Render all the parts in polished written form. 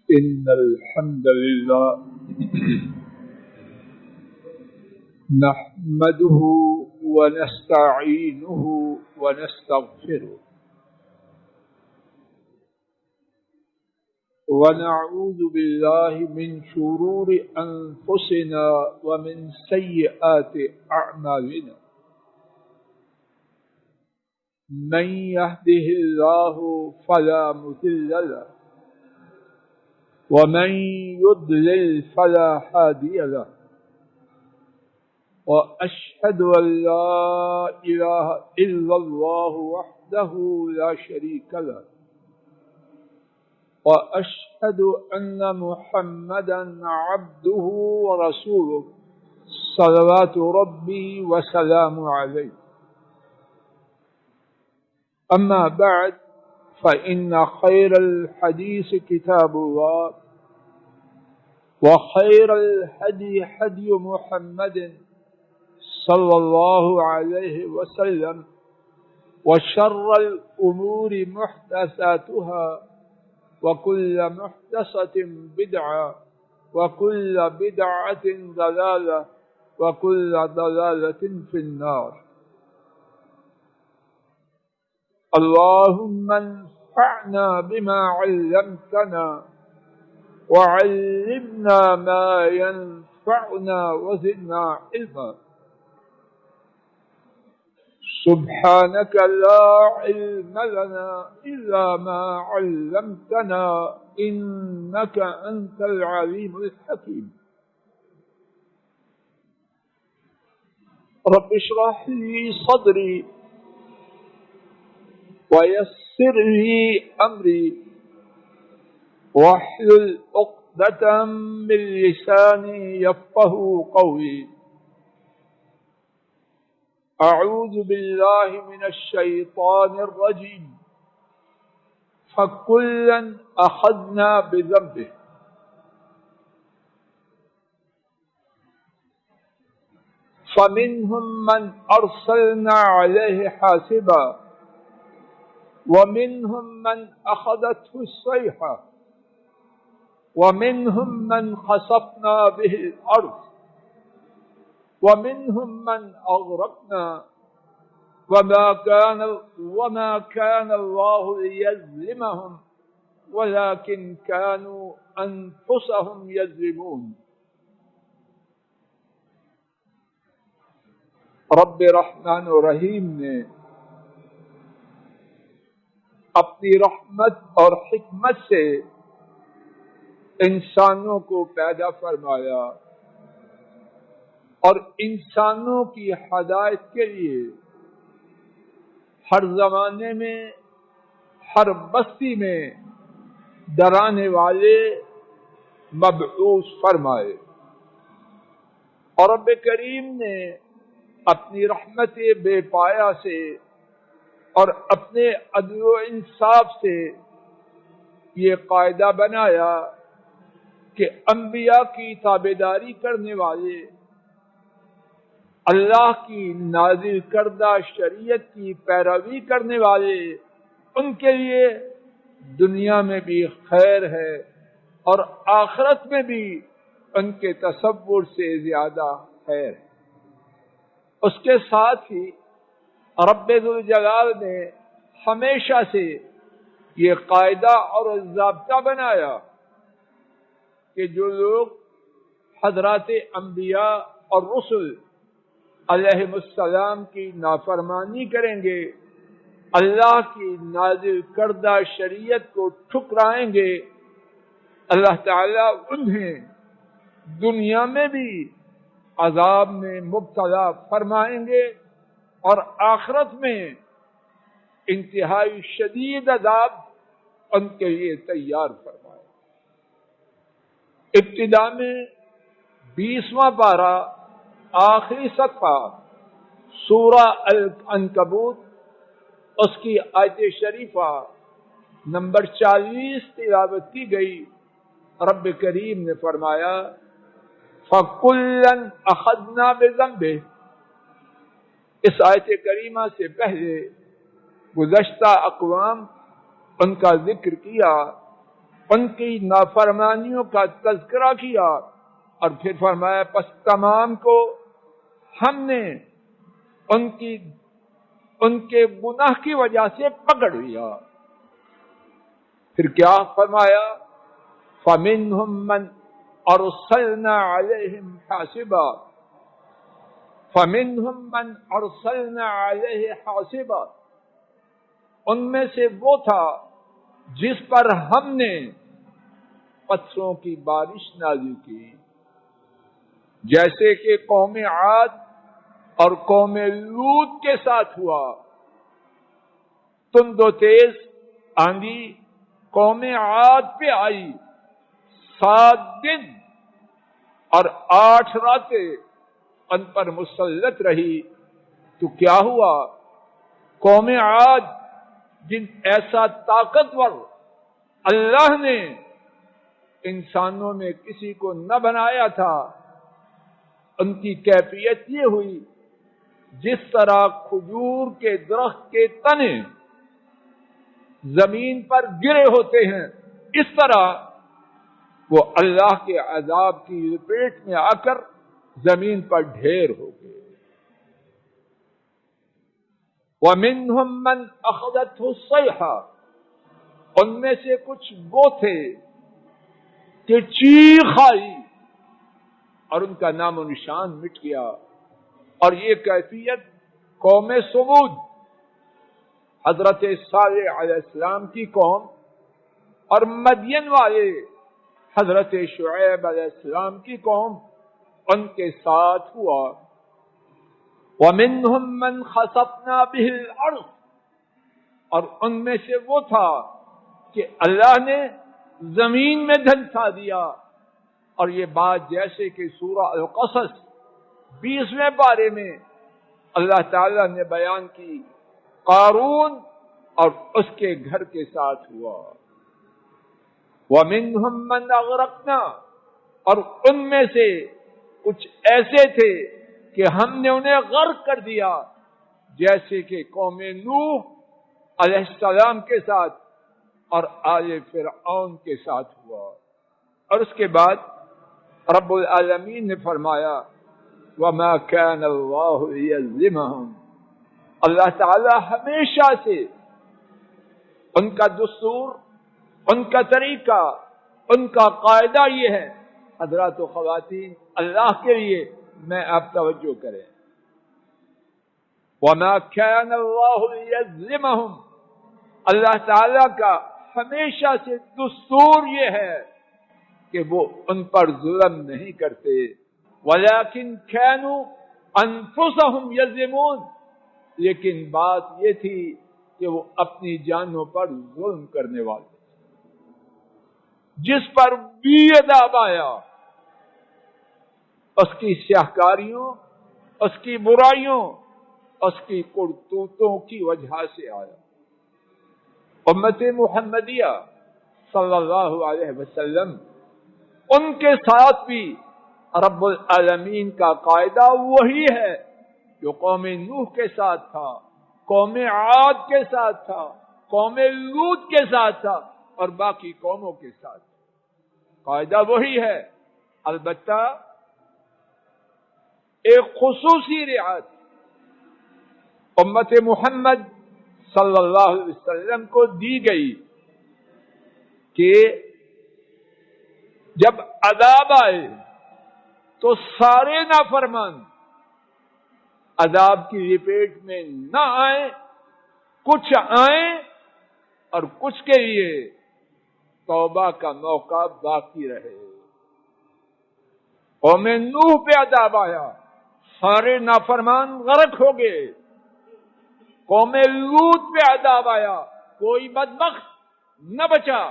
إن الحمد لله نحمده ونستعينه ونستغفره ونعوذ بالله من شرور أنفسنا ومن سيئات أعمالنا من يهده الله فلا مضل له ومن يضلل فلا هادي له وأشهد أن لا إله إلا الله وحده لا شريك له وأشهد أن محمدا عبده ورسوله صلوات ربي وسلامه عليه. أما بعد فإن خير الحديث كتاب الله وخير الهدي هدي محمد صلى الله عليه وسلم وشر الأمور محدثاتها وكل محدثة بدعة وكل بدعة ضلالة وكل ضلالة في النار. اللهم انفعنا بما علمتنا وعلمنا ما ينفعنا وزدنا علما. سبحانك لا علم لنا إلا ما علمتنا إنك أنت العليم الحكيم. رب اشرح لي صدري ويسر لي أمري واحلل عقدة من لساني يفقهوا قولي. أعوذ بالله من الشيطان الرجيم. فكلا أخذنا بذنبه فمنهم من أرسلنا عليه حاسبا ومنهم من أخذته الصيحة ومنهم من خسفنا به الأرض ومنهم من أغرقنا وما كان الله ليظلمهم ولكن كانوا أنفسهم يظلمون. رب رحمان و رحیم نے اپنی رحمت اور حکمت سے انسانوں کو پیدا فرمایا اور انسانوں کی ہدایت کے لیے ہر زمانے میں ہر بستی میں ڈرانے والے مبعوث فرمائے. اور رب کریم نے اپنی رحمت بے پایا سے اور اپنے عدل و انصاف سے یہ قاعدہ بنایا کہ انبیاء کی تابعداری کرنے والے اللہ کی نازل کردہ شریعت کی پیروی کرنے والے ان کے لیے دنیا میں بھی خیر ہے اور آخرت میں بھی ان کے تصور سے زیادہ خیر ہے. اس کے ساتھ ہی رب ذوالجلال نے ہمیشہ سے یہ قاعدہ اور ضابطہ بنایا کہ جو لوگ حضرات انبیاء اور رسل علیہ السلام کی نافرمانی کریں گے، اللہ کی نازل کردہ شریعت کو ٹھکرائیں گے، اللہ تعالیٰ انہیں دنیا میں بھی عذاب میں مبتلا فرمائیں گے اور آخرت میں انتہائی شدید عذاب ان کے لیے تیار فرمائے. ابتدا میں 20واں پارہ آخری صفحہ سورہ العنکبوت اس کی آیت شریفہ نمبر 40 تلاوت کی گئی. رب کریم نے فرمایا فَكُلًّا أَخَذْنَا بِذَنبِهِ. اس آیت کریمہ سے پہلے گزشتہ اقوام ان کا ذکر کیا ان کی نافرمانیوں کا تذکرہ کیا اور پھر فرمایا پس تمام کو ہم نے ان کے گناہ کی وجہ سے پکڑ لیا. پھر کیا فرمایا؟ فَمِنْهُمْ مَنْ أَرْسَلْنَا عَلَيْهِمْ حَاصِبًا فَمِنْهُمْ مَنْ أَرْسَلْنَا عَلَيْهِ حَاصِبًا. ان میں سے وہ تھا جس پر ہم نے پتھروں کی بارش نازل کی، جیسے کہ قوم عاد اور قوم لوط کے ساتھ ہوا. تند و تیز آندھی قوم عاد پہ آئی، 7 دن اور 8 راتیں ان پر مسلط رہی. تو کیا ہوا؟ قوم عاد جن ایسا طاقتور اللہ نے انسانوں میں کسی کو نہ بنایا تھا، ان کی کیفیت یہ ہوئی جس طرح کھجور کے درخت کے تنے زمین پر گرے ہوتے ہیں، اس طرح وہ اللہ کے عذاب کی لپیٹ میں آ کر زمین پر ڈھیر ہو گئے. وَمِنْهُمْ مَنْ أَخَذَتْهُ الصَّيْحَةُ. ان میں سے کچھ وہ تھے کہ چیخ آئی اور ان کا نام و نشان مٹ گیا. اور یہ کیفیت قوم سمود، حضرت صالح علیہ السلام کی قوم، اور مدین والے حضرت شعیب علیہ السلام کی قوم، ان کے ساتھ ہوا. وَمِنْهُمْ مَنْ خَسَفْنَا بِهِ الْأَرْضَ. اور ان میں سے وہ تھا کہ اللہ نے زمین میں دھنسا دیا. اور یہ بات جیسے کہ سورہ القصص 20ویں پارے میں اللہ تعالی نے بیان کی، قارون اور اس کے گھر کے ساتھ ہوا. وَمِنْهُمْ مَنْ أَغْرَقْنَا. اور ان میں سے کچھ ایسے تھے کہ ہم نے انہیں غرق کر دیا، جیسے کہ قوم نوح علیہ السلام کے ساتھ اور آل فرعون کے ساتھ ہوا. اور اس کے بعد رب العالمین نے فرمایا وَمَا كَانَ اللَّهُ لِيَظْلِمَهُمْ. اللہ تعالی ہمیشہ سے ان کا دستور، ان کا طریقہ، ان کا قاعدہ یہ ہے. حضرات و خواتین، اللہ کے لیے میں آپ توجہ کریں. وَمَا كَانَ اللَّهُ لِيَظْلِمَهُمْ. اللہ تعالی کا ہمیشہ سے دستور یہ ہے کہ وہ ان پر ظلم نہیں کرتے. وَلَكِنْ كَانُوا أَنفُسَهُمْ يَظْلِمُونَ. لیکن بات یہ تھی کہ وہ اپنی جانوں پر ظلم کرنے والے. جس پر بھی عذاب آیا اس کی سیاہکاریوں، اس کی برائیوں، اس کی کرتوتوں کی وجہ سے آیا. امت محمدیہ صلی اللہ علیہ وسلم، ان کے ساتھ بھی رب العالمین کا قاعدہ وہی ہے جو قوم نوح کے ساتھ تھا، قوم عاد کے ساتھ تھا، قوم لوط کے ساتھ تھا اور باقی قوموں کے ساتھ. قاعدہ وہی ہے، البتہ ایک خصوصی رعایت امت محمد صلی اللہ علیہ وسلم کو دی گئی کہ جب عذاب آئے تو سارے نافرمان عذاب کی لپیٹ میں نہ آئیں، کچھ آئیں اور کچھ کے لیے توبہ کا موقع باقی رہے. قوم نوح پہ عذاب آیا، سارے نافرمان غرق ہو گئے. قوم لوط پہ عذاب آیا، کوئی بدبخت نہ بچا،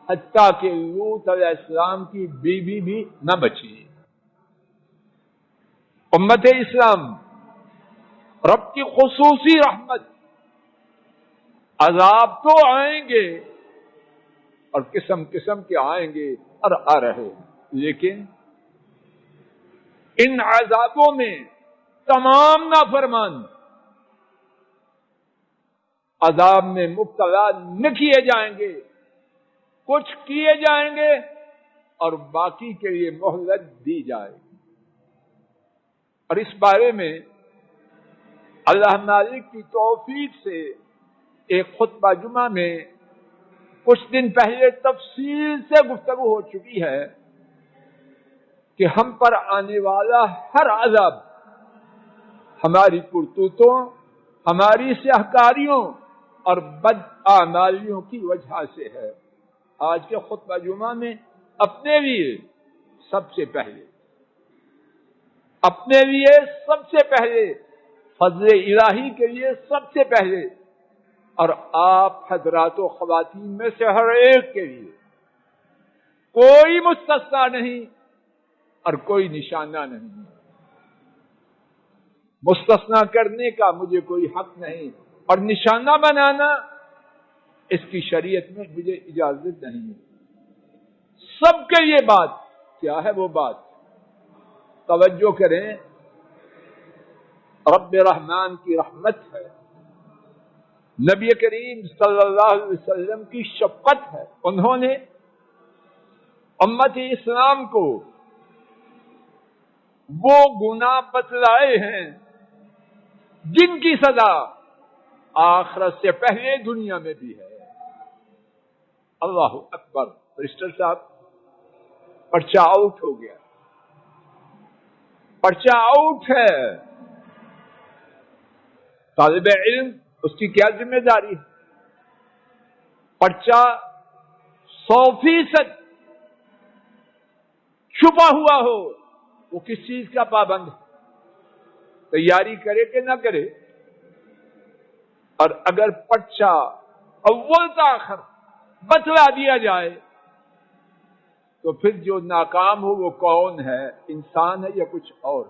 حتیٰ کہ لوط علیہ السلام کی بیوی بھی نہ بچی. امت اسلام، رب کی خصوصی رحمت، عذاب تو آئیں گے اور قسم قسم کے آئیں گے اور آ رہے، لیکن ان عذابوں میں تمام نافرمان عذاب میں مبتلا نہ کیے جائیں گے کچھ کیے جائیں گے اور باقی کے لیے مہلت دی جائے گی۔ اور اس بارے میں اللہ مالک کی توفیق سے ایک خطبہ جمعہ میں کچھ دن پہلے تفصیل سے گفتگو ہو چکی ہے کہ ہم پر آنے والا ہر عذاب ہماری کرتوتوں، ہماری سیاہکاریوں اور بد اعمالیوں کی وجہ سے ہے۔ آج کے خطبہ جمعہ میں اپنے لیے سب سے پہلے فضل الہی کے لیے سب سے پہلے اور آپ حضرات و خواتین میں سے ہر ایک کے لیے کوئی مستثنی نہیں اور کوئی نشانہ نہیں، مستثنی کرنے کا مجھے کوئی حق نہیں اور نشانہ بنانا اس کی شریعت میں مجھے اجازت نہیں ہے۔ سب کے لیے بات کیا ہے؟ وہ بات توجہ کریں، رب رحمان کی رحمت ہے، نبی کریم صلی اللہ علیہ وسلم کی شفقت ہے۔ انہوں نے امت اسلام کو وہ گناہ بتلائے ہیں جن کی سزا آخرت سے پہلے دنیا میں بھی ہے۔ اللہ اکبر۔ رجسٹر صاحب، پرچہ آؤٹ ہو گیا، پرچہ آؤٹ ہے۔ طالب علم اس کی کیا ذمہ داری ہے؟ پرچہ 100% چھپا ہوا ہو، وہ کس چیز کا پابند ہے؟ تیاری کرے کہ نہ کرے؟ اور اگر پرچہ اول تاخر بتلا دیا جائے تو پھر جو ناکام ہو وہ کون ہے؟ انسان ہے یا کچھ اور؟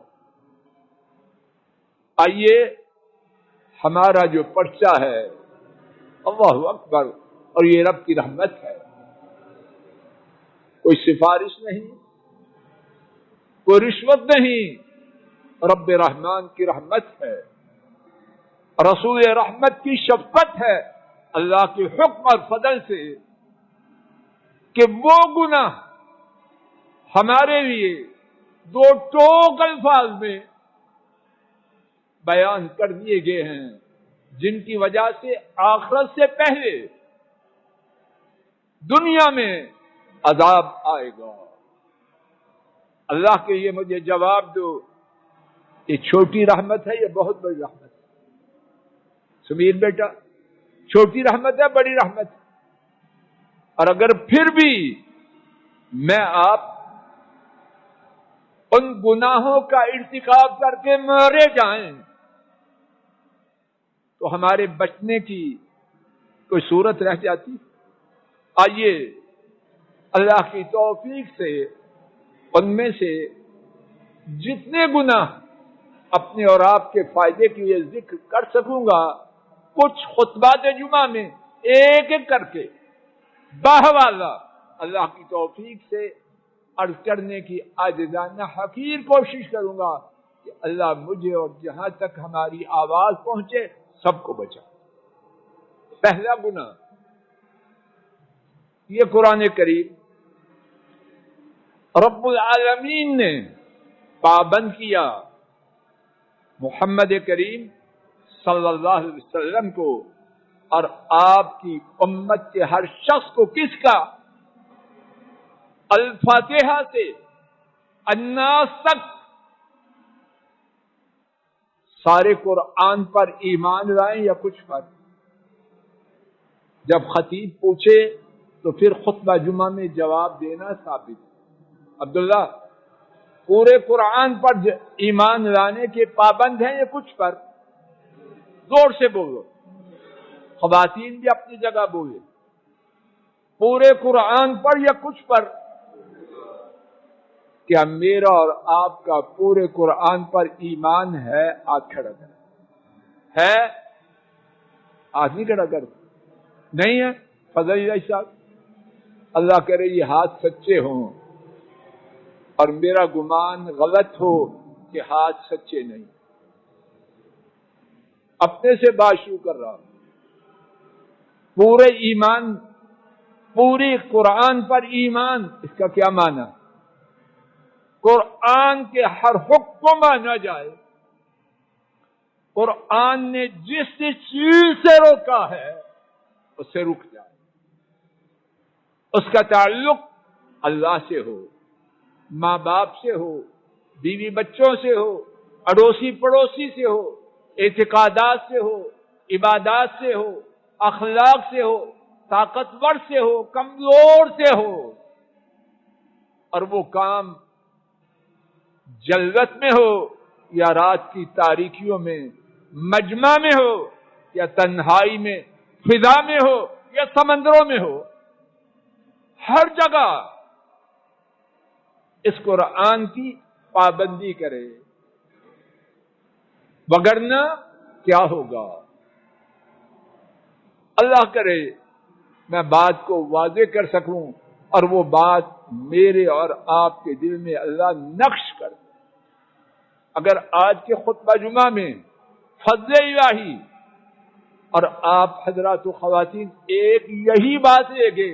آئیے، ہمارا جو پرچہ ہے، اللہ اکبر، اور یہ رب کی رحمت ہے، کوئی سفارش نہیں، کوئی رشوت نہیں، رب رحمان کی رحمت ہے، رسول رحمت کی شفقت ہے، اللہ کے حکم اور فضل سے کہ وہ گناہ ہمارے لیے دو ٹوک الفاظ میں بیان کر دیے گئے ہیں جن کی وجہ سے آخرت سے پہلے دنیا میں عذاب آئے گا۔ اللہ کے یہ مجھے جواب دو، یہ چھوٹی رحمت ہے یا بہت بڑی رحمت ہے؟ سمیر بیٹا، چھوٹی رحمت ہے بڑی رحمت ہے؟ اور اگر پھر بھی میں آپ ان گناہوں کا ارتکاب کر کے مرے جائیں تو ہمارے بچنے کی کوئی صورت رہ جاتی؟ آئیے اللہ کی توفیق سے ان میں سے جتنے گناہ اپنے اور آپ کے فائدے کے لیے ذکر کر سکوں گا کچھ خطبات جمعہ میں ایک ایک کر کے باہوالا اللہ کی توفیق سے عرض کرنے کی عاجزانہ حقیر کوشش کروں گا کہ اللہ مجھے اور جہاں تک ہماری آواز پہنچے سب کو بچا۔ پہلا گناہ، یہ قرآن کریم رب العالمین نے پابند کیا محمد کریم صلی اللہ علیہ وسلم کو اور آپ کی امت کے ہر شخص کو۔ کس کا؟ الفاتحہ سے الناس تک سارے قرآن پر ایمان لائیں یا کچھ پر؟ جب خطیب پوچھے تو پھر خطبہ جمعہ میں جواب دینا ثابت۔ عبداللہ، پورے قرآن پر ایمان لانے کے پابند ہیں یا کچھ پر؟ زور سے بولو، خواتین بھی اپنی جگہ بولے، پورے قرآن پر یا کچھ پر؟ کیا میرا اور آپ کا پورے قرآن پر ایمان ہے؟ ہاتھ کھڑا کر، ہے؟ ہاتھ نہیں کھڑا کر، نہیں ہے؟ فضل اللہ صاحب، اللہ کرے یہ ہاتھ سچے ہوں اور میرا گمان غلط ہو کہ ہاتھ سچے نہیں۔ اپنے سے بات شروع کر رہا ہوں، پورے ایمان پوری قرآن پر ایمان، اس کا کیا معنی؟ قرآن کے ہر حکم کو مانا جائے، قرآن نے جس چیز سے روکا ہے اس سے رک جائے، اس کا تعلق اللہ سے ہو، ماں باپ سے ہو، بیوی بچوں سے ہو، اڑوسی پڑوسی سے ہو، اعتقادات سے ہو، عبادات سے ہو، اخلاق سے ہو، طاقتور سے ہو، کمزور سے ہو، اور وہ کام جلوت میں ہو یا رات کی تاریکیوں میں، مجمع میں ہو یا تنہائی میں، فضا میں ہو یا سمندروں میں ہو، ہر جگہ اس قرآن کی پابندی کرے، وگرنہ کیا ہوگا؟ اللہ کرے میں بات کو واضح کر سکوں اور وہ بات میرے اور آپ کے دل میں اللہ نقش کر دے۔ اگر آج کے خطبہ جمعہ میں فضل الہی اور آپ حضرات و خواتین ایک یہی بات لے گے،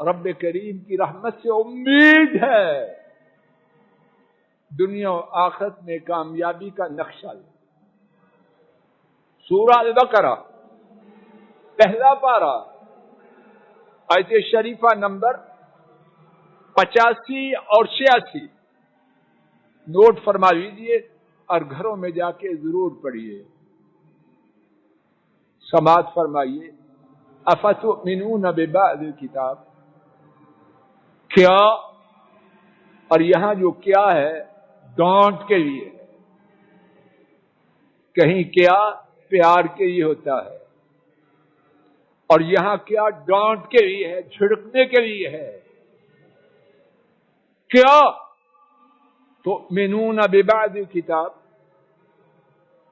رب کریم کی رحمت سے امید ہے دنیا و آخرت میں کامیابی کا نقشہ لے۔ سورہ البقرہ پہلا پارہ آیت شریفہ نمبر 85 اور 86 نوٹ فرما لیجئے اور گھروں میں جا کے ضرور پڑھیے، سماعت فرمائیے۔ افتؤمنون ببعض الکتاب، کیا، اور یہاں جو کیا ہے ڈانٹ کے لیے، کہیں کیا پیار کے لیے ہوتا ہے اور یہاں کیا ڈانٹ کے لیے ہے، جھڑکنے کے لیے ہے۔ کیا تؤمنون ببعض الکتاب،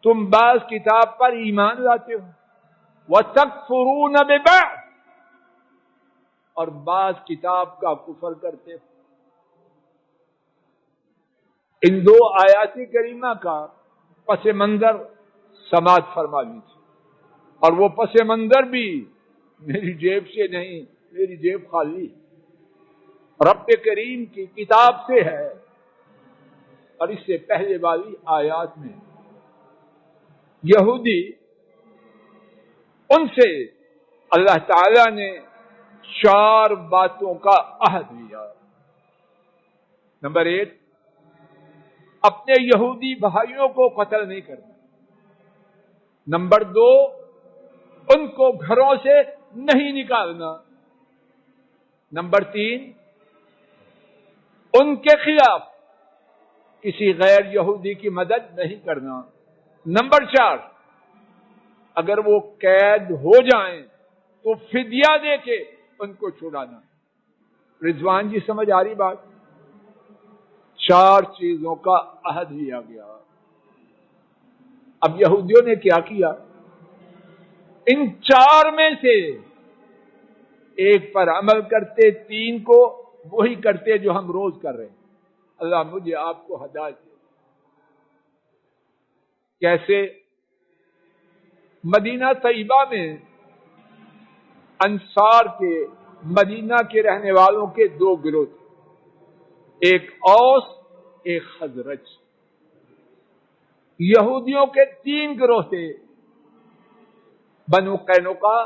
تم بعض کتاب پر ایمان لاتے ہو، وتکفرون ببعض، اور بعض کتاب کا کفر کرتے ہو۔ ان دو آیات کریمہ کا پس منظر سماعت فرما لیجیے، اور وہ پس منظر بھی میری جیب سے نہیں، میری جیب خالی رب کریم کی کتاب سے ہے۔ اور اس سے پہلے والی آیات میں یہودی، ان سے اللہ تعالی نے 4 باتوں کا عہد لیا۔ نمبر 1، اپنے یہودی بھائیوں کو قتل نہیں کرنا۔ نمبر 2، ان کو گھروں سے نہیں نکالنا۔ نمبر 3، ان کے خلاف کسی غیر یہودی کی مدد نہیں کرنا۔ نمبر 4، اگر وہ قید ہو جائیں تو فدیہ دے کے ان کو چھڑانا۔ رضوان جی سمجھ آ رہی بات؟ 4 چیزوں کا عہد لیا گیا۔ اب یہودیوں نے کیا کیا؟ ان 4 میں سے ایک پر عمل کرتے، 3 کو وہی کرتے جو ہم روز کر رہے ہیں۔ اللہ مجھے آپ کو ہدایت دے۔ کیسے؟ مدینہ طیبہ میں انصار کے، مدینہ کے رہنے والوں کے 2 گروہ تھے، ایک اوس، ایک خزرج۔ یہودیوں کے 3 گروہ تھے، بنو قینقاع،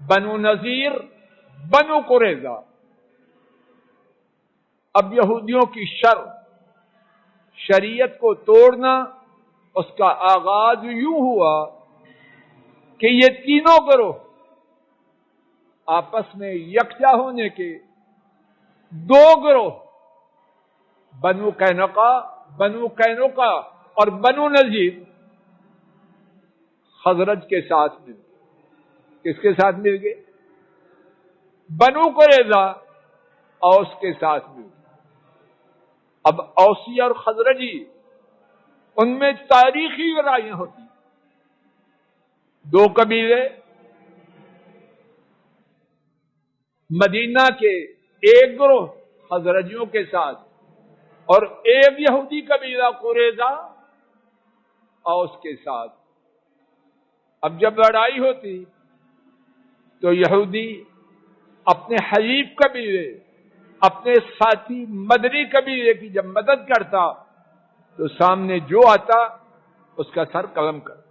بنو نذیر، بنو قریظہ۔ اب یہودیوں کی شریعت کو توڑنا، اس کا آغاز یوں ہوا کہ یہ تینوں گروہ آپس میں یکجا ہونے کے 2 گروہ، بنو قینقاع اور بنو نذیر، خزرج کے ساتھ مل گئے۔ کس کے ساتھ مل گئے؟ بنو قریظہ اوس کے ساتھ مل گئے۔ اب اوسی اور خزرجی، ان میں تاریخی لڑائیاں ہوتی، 2 قبیلے مدینہ کے ایک گروہ خزرجیوں کے ساتھ اور ایک یہودی قبیلہ قریظہ اوس کے ساتھ۔ اب جب لڑائی ہوتی تو یہودی اپنے حلیف قبیلے، اپنے ساتھی مدنی قبیلے کی جب مدد کرتا تو سامنے جو آتا اس کا سر قلم کرتا۔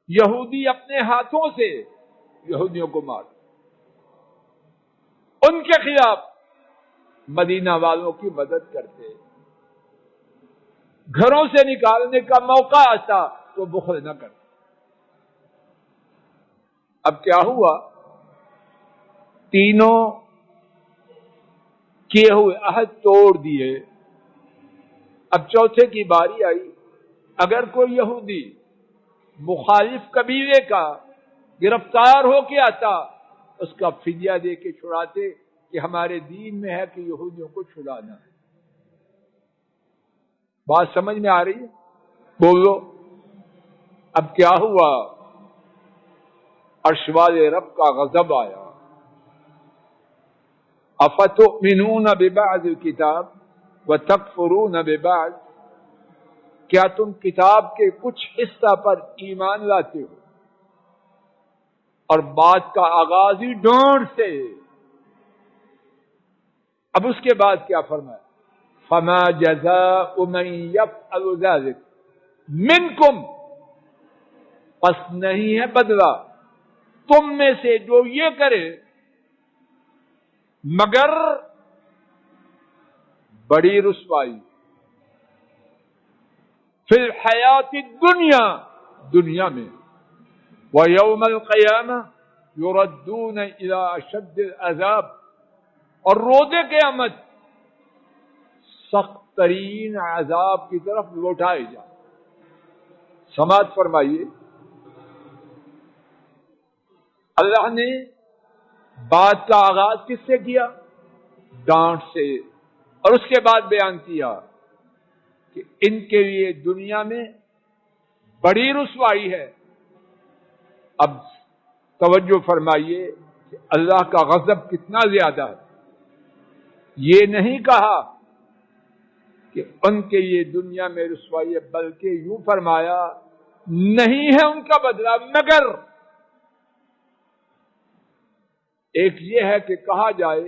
یہودی اپنے ہاتھوں سے یہودیوں کو مار، ان کے خلاف مدینہ والوں کی مدد کرتے، گھروں سے نکالنے کا موقع آتا تو بخل نہ کرتے۔ اب کیا ہوا؟ تینوں کیے ہوئے عہد توڑ دیے، اب چوتھے کی باری آئی۔ اگر کوئی یہودی مخالف قبیلے کا گرفتار ہو کے آتا، اس کا فدیہ دے کے چھڑاتے کہ ہمارے دین میں ہے کہ یہودیوں کو چھڑانا ہے۔ بات سمجھ میں آ رہی ہے؟ بولو۔ اب کیا ہوا؟ عرش والے رب کا غضب آیا۔ افتؤمنون ببعض الکتاب وتکفرون ببعض، کیا تم کتاب کے کچھ حصہ پر ایمان لاتے ہو اور بات کا آغاز ہی ڈانٹ سے۔ اب اس کے بعد کیا فرمایا؟ فما جزاء من يفعل ذلك منکم، پس نہیں ہے بدلہ تم میں سے جو یہ کرے مگر بڑی رسوائی فی الحیات الدنیا، دنیا میں، ویوم القیامہ یردون الی اشد العذاب، اور روز قیامت سخت ترین عذاب کی طرف لوٹائے جائے۔ سماعت فرمائیے، اللہ نے بات کا آغاز کس سے کیا؟ ڈانٹ سے، اور اس کے بعد بیان کیا کہ ان کے لیے دنیا میں بڑی رسوائی ہے۔ اب توجہ فرمائیے کہ اللہ کا غضب کتنا زیادہ ہے۔ یہ نہیں کہا کہ ان کے لیے دنیا میں رسوائی ہے، بلکہ یوں فرمایا نہیں ہے ان کا بدلہ مگر، ایک یہ ہے کہ کہا جائے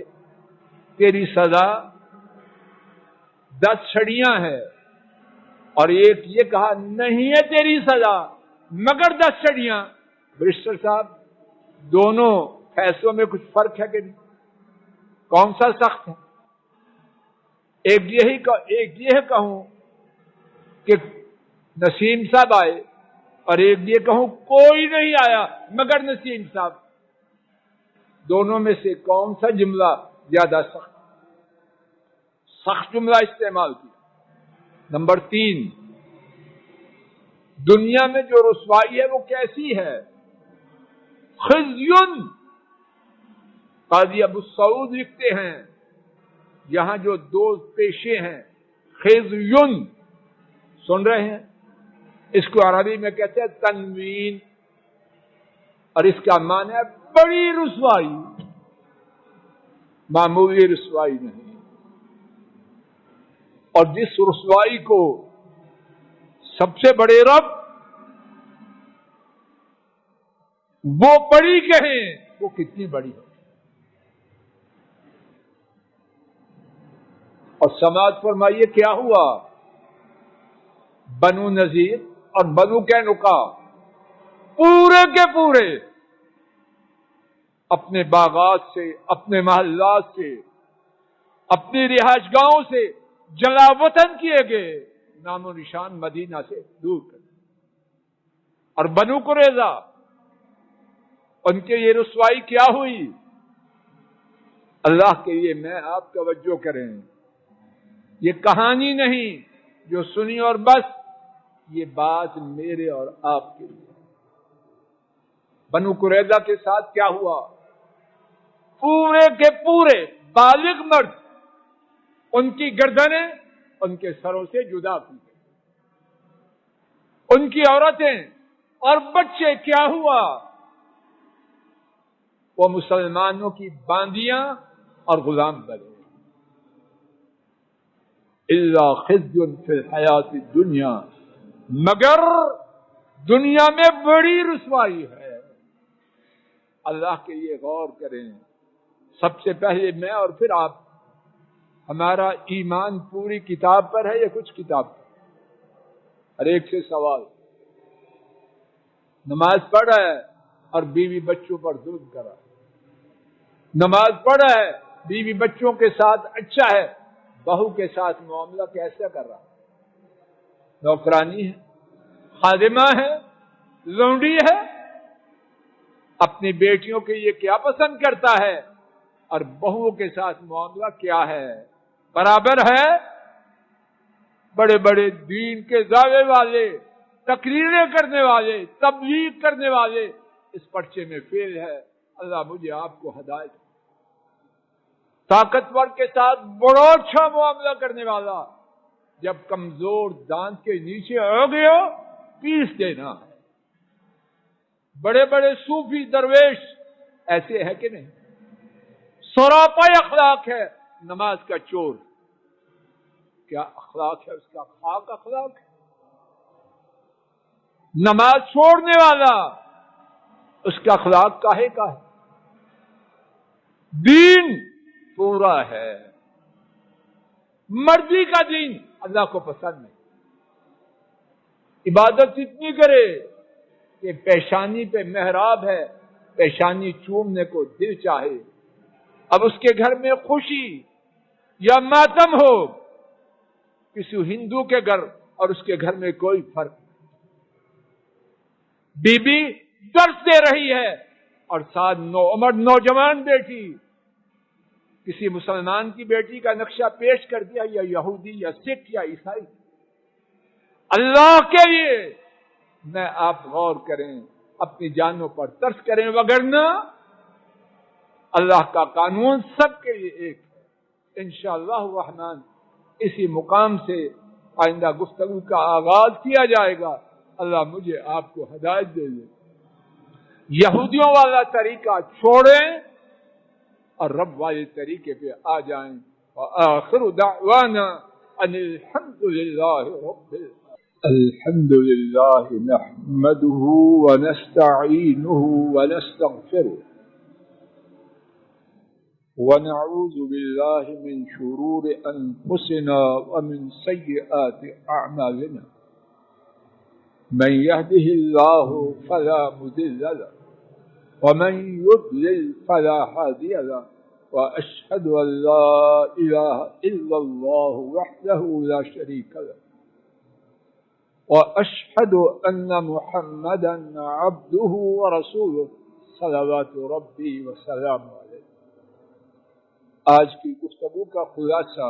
تیری سزا 10 چھڑیاں ہے، اور ایک یہ کہا نہیں ہے تیری سزا مگر 10 چھڑیاں۔ برسٹر صاحب، دونوں فیصلوں میں کچھ فرق ہے کہ نہیں؟ کون سا سخت ہے؟ ایک یہ کہوں کہ نسیم صاحب آئے، اور ایک یہ کہوں کوئی نہیں آیا مگر نسیم صاحب، دونوں میں سے کون سا جملہ زیادہ سخت جملہ استعمال کیا؟ نمبر 3، دنیا میں جو رسوائی ہے وہ کیسی ہے؟ خزیٌ، قاضی ابو سعود لکھتے ہیں یہاں جو 2 پیشے ہیں، خزیٌ، سن رہے ہیں؟ اس کو عربی میں کہتے ہیں تنوین، اور اس کا معنی ہے بڑی رسوائی، معمولی رسوائی نہیں۔ اور جس رسوائی کو سب سے بڑے رب وہ بڑی کہیں، وہ کتنی بڑی ہو۔ اور سماعت فرمائیے کیا ہوا؟ بنو نذیر اور بنو قینقاع پورے کے پورے اپنے باغات سے، اپنے محلات سے، اپنی رہائش گاہوں سے جلا وطن کیے گئے، نام و نشان مدینہ سے دور کر۔ اور بنو قریظہ، ان کے یہ رسوائی کیا ہوئی؟ اللہ کے لیے میں آپ توجہ کریں، یہ کہانی نہیں جو سنی اور بس، یہ بات میرے اور آپ کے لیے۔ بنو قریظہ کے ساتھ کیا ہوا؟ پورے کے پورے بالغ مرد ان کی گردنیں ان کے سروں سے جدا کی گئی، ان کی عورتیں اور بچے کیا ہوا؟ وہ مسلمانوں کی باندیاں اور غلام بنے۔ الا خزي في الحیات الدنیا، مگر دنیا میں بڑی رسوائی ہے۔ اللہ کے لیے غور کریں. سب سے پہلے میں اور پھر آپ. ہمارا ایمان پوری کتاب پر ہے یا کچھ کتاب پر؟ ہر ایک سے سوال. نماز پڑھ رہا ہے اور بیوی بچوں پر ظلم کر رہا ہے. نماز پڑھ رہا ہے, بیوی بچوں کے ساتھ اچھا ہے, بہو کے ساتھ معاملہ کیسا کر رہا ہے؟ نوکرانی ہے, خادمہ ہے, لونڈی ہے. اپنی بیٹیوں کے لیے کیا پسند کرتا ہے اور بہوؤں کے ساتھ معاملہ کیا ہے؟ برابر ہے؟ بڑے بڑے دین کے دعوے والے, تقریریں کرنے والے, تبلیغ کرنے والے اس پرچے میں فیل ہے. اللہ مجھے آپ کو ہدایت. طاقتور کے ساتھ بڑا اچھا معاملہ کرنے والا, جب کمزور دانت کے نیچے آ گیا پیس دینا ہے. بڑے بڑے صوفی درویش ایسے ہے کہ نہیں؟ سراپا اخلاق ہے. نماز کا چور کیا اخلاق ہے اس کا؟ خاک اخلاق ہے. نماز چھوڑنے والا اس کا اخلاق کاہے کا ہے؟ دین پورا ہے, مرضی کا دین اللہ کو پسند نہیں. عبادت اتنی کرے کہ پیشانی پہ محراب ہے, پیشانی چومنے کو دل چاہے. اب اس کے گھر میں خوشی یا ماتم ہو, کسی ہندو کے گھر اور اس کے گھر میں کوئی فرق نہیں. بی بی درس دے رہی ہے اور ساتھ عمر نوجوان بیٹی کسی مسلمان کی بیٹی کا نقشہ پیش کر دیا, یا یہودی یا سکھ یا عیسائی. اللہ کے لیے میں آپ غور کریں, اپنی جانوں پر ترس کریں, وگرنہ اللہ کا قانون سب کے لیے ایک ہے. انشاءاللہ الرحمن اسی مقام سے آئندہ گفتگو کا آغاز کیا جائے گا. اللہ مجھے آپ کو ہدایت دے دے. یہودیوں والا طریقہ چھوڑیں اور رب والے طریقے پہ آ جائیں. وآخر دعوانا ان الحمد للہ رب الحمد للہ نحمده ونستعینه ونستغفره ونعوذ بالله من شرور أنفسنا ومن سيئات أعمالنا. من يهده الله فلا مضل له ومن يضلل فلا هادي له. وأشهد أن لا إله إلا الله وحده لا شريك له وأشهد أن محمدا عبده ورسوله صلوات ربي وسلامه عليه. آج کی گفتگو کا خلاصہ,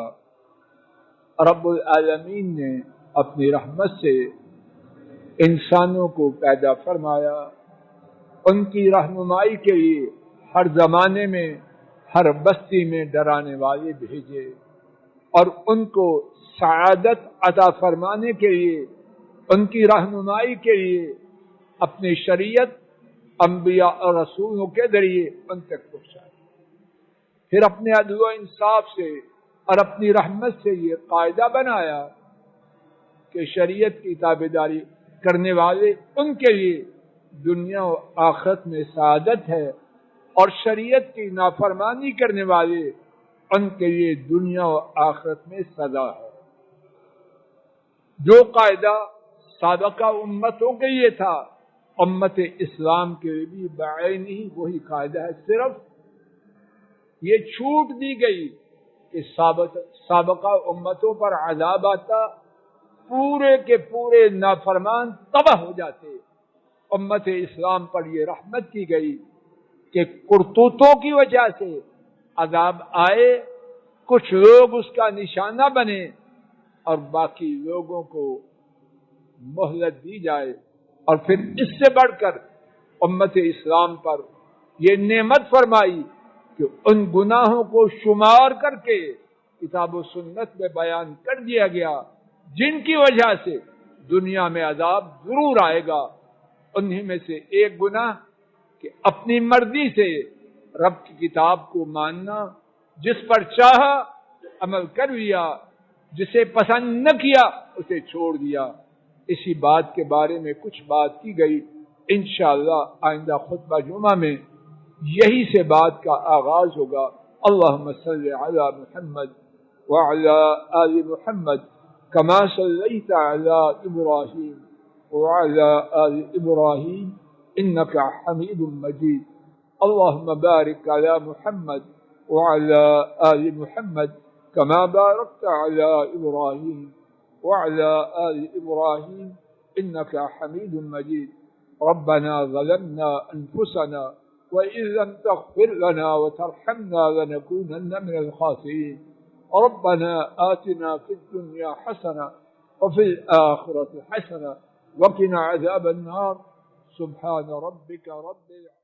رب العالمین نے اپنی رحمت سے انسانوں کو پیدا فرمایا, ان کی رہنمائی کے لیے ہر زمانے میں ہر بستی میں ڈرانے والے بھیجے, اور ان کو سعادت عطا فرمانے کے لیے, ان کی رہنمائی کے لیے اپنی شریعت انبیاء اور رسولوں کے ذریعے ان تک پہنچائی. پھر اپنے عدل و انصاف سے اور اپنی رحمت سے یہ قاعدہ بنایا کہ شریعت کی تابعداری کرنے والے ان کے لیے دنیا و آخرت میں سعادت ہے, اور شریعت کی نافرمانی کرنے والے ان کے لیے دنیا و آخرت میں سزا ہے. جو قاعدہ سابقہ امتوں کے لیے تھا, امت اسلام کے لیے بھی بعین ہی وہی قاعدہ ہے. صرف یہ چھوٹ دی گئی کہ سابقہ امتوں پر عذاب آتا, پورے کے پورے نافرمان تباہ ہو جاتے. امت اسلام پر یہ رحمت کی گئی کہ کرتوتوں کی وجہ سے عذاب آئے, کچھ لوگ اس کا نشانہ بنے اور باقی لوگوں کو مہلت دی جائے. اور پھر اس سے بڑھ کر امت اسلام پر یہ نعمت فرمائی کہ ان گناہوں کو شمار کر کے کتاب و سنت میں بیان کر دیا گیا جن کی وجہ سے دنیا میں عذاب ضرور آئے گا. انہی میں سے ایک گناہ کہ اپنی مرضی سے رب کی کتاب کو ماننا, جس پر چاہا عمل کر لیا, جسے پسند نہ کیا اسے چھوڑ دیا. اسی بات کے بارے میں کچھ بات کی گئی. انشاءاللہ آئندہ خطبہ جمعہ میں یہی سے بات کا آغاز ہوگا. اللہم صلی علی محمد وعلی آل محمد کما صلیت علی ابراہیم وعلی آل ابراہیم انک حمید مجید. اللہم بارک علی محمد وعلی آل محمد کما بارکت علی ابراہیم وعلی آل ابراہیم انک حمید مجید. ربنا ظلمنا انفسنا وإن لم تغفر لنا وترحمنا لنكونن من الخاسرين. ربنا آتنا في الدنيا حسنة وفي الآخرة حسنة وقنا عذاب النار. سبحان ربك رب العالمين.